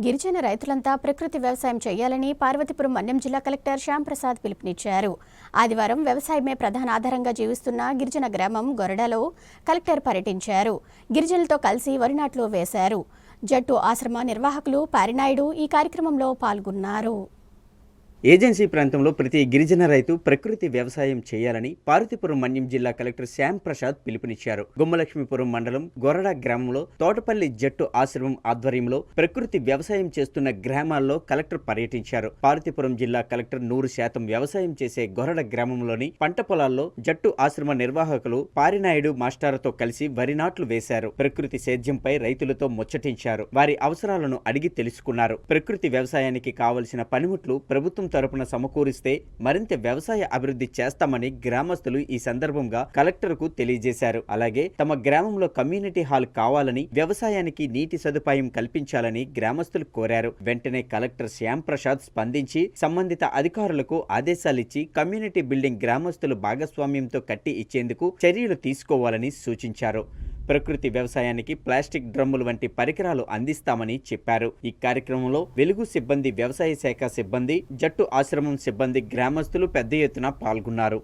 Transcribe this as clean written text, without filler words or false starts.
గిరిజన రైతులంతా ప్రకృతి వ్యవసాయం చేయాలని పార్వతీపురం మన్యం జిల్లా కలెక్టర్ శ్యాంప్రసాద్ పిలుపునిచ్చారు. ఆదివారం వ్యవసాయమే ప్రధాన ఆధారంగా జీవిస్తున్న గిరిజన గ్రామం గొరడలో కలెక్టర్ పర్యటించారు. గిరిజనులతో కలిసి వరి నాట్లు వేశారు. జట్టు ఆశ్రమ నిర్వాహకులు పారినాయుడు ఈ కార్యక్రమంలో పాల్గొన్నారు. ఏజెన్సీ ప్రాంతంలో ప్రతి గిరిజన రైతు ప్రకృతి వ్యవసాయం చేయాలని పార్వతీపురం మన్యం జిల్లా కలెక్టర్ శ్యాంప్రసాద్ పిలుపునిచ్చారు. గుమ్మలక్ష్మీపురం మండలం గొరడ గ్రామంలో తోటపల్లి జట్టు ఆశ్రమం ఆధ్వర్యంలో ప్రకృతి వ్యవసాయం చేస్తున్న గ్రామాల్లో కలెక్టర్ పర్యటించారు. పార్వతీపురం జిల్లా కలెక్టర్ 100% వ్యవసాయం చేసే గొరడ గ్రామంలోని పంట పొలాల్లో జట్టు ఆశ్రమ నిర్వాహకులు పారినాయుడు మాస్టారుతో కలిసి వరి నాట్లు వేశారు. ప్రకృతి సేద్యంపై రైతులతో ముచ్చటించారు. వారి అవసరాలను అడిగి తెలుసుకున్నారు. ప్రకృతి వ్యవసాయానికి కావలసిన పనిముట్లు ప్రభుత్వం తరపున సమకూరిస్తే మరింత వ్యవసాయ అభివృద్ధి చేస్తామని గ్రామస్తులు ఈ సందర్భంగా కలెక్టర్ కు తెలియజేశారు. అలాగే తమ గ్రామంలో కమ్యూనిటీ హాల్ కావాలని, వ్యవసాయానికి నీటి సదుపాయం కల్పించాలని గ్రామస్తులు కోరారు. వెంటనే కలెక్టర్ శ్యాంప్రసాద్ స్పందించి సంబంధిత అధికారులకు ఆదేశాలిచ్చి కమ్యూనిటీ బిల్డింగ్ గ్రామస్తులు భాగస్వామ్యంతో కట్టి ఇచ్చేందుకు చర్యలు తీసుకోవాలని సూచించారు. ప్రకృతి వ్యవసాయానికి ప్లాస్టిక్ డ్రమ్ములు వంటి పరికరాలు అందిస్తామని చెప్పారు. ఈ కార్యక్రమంలో వెలుగు సిబ్బంది, వ్యవసాయ శాఖ సిబ్బంది, జట్టు ఆశ్రమం సిబ్బంది, గ్రామస్తులు పెద్ద ఎత్తున పాల్గొన్నారు.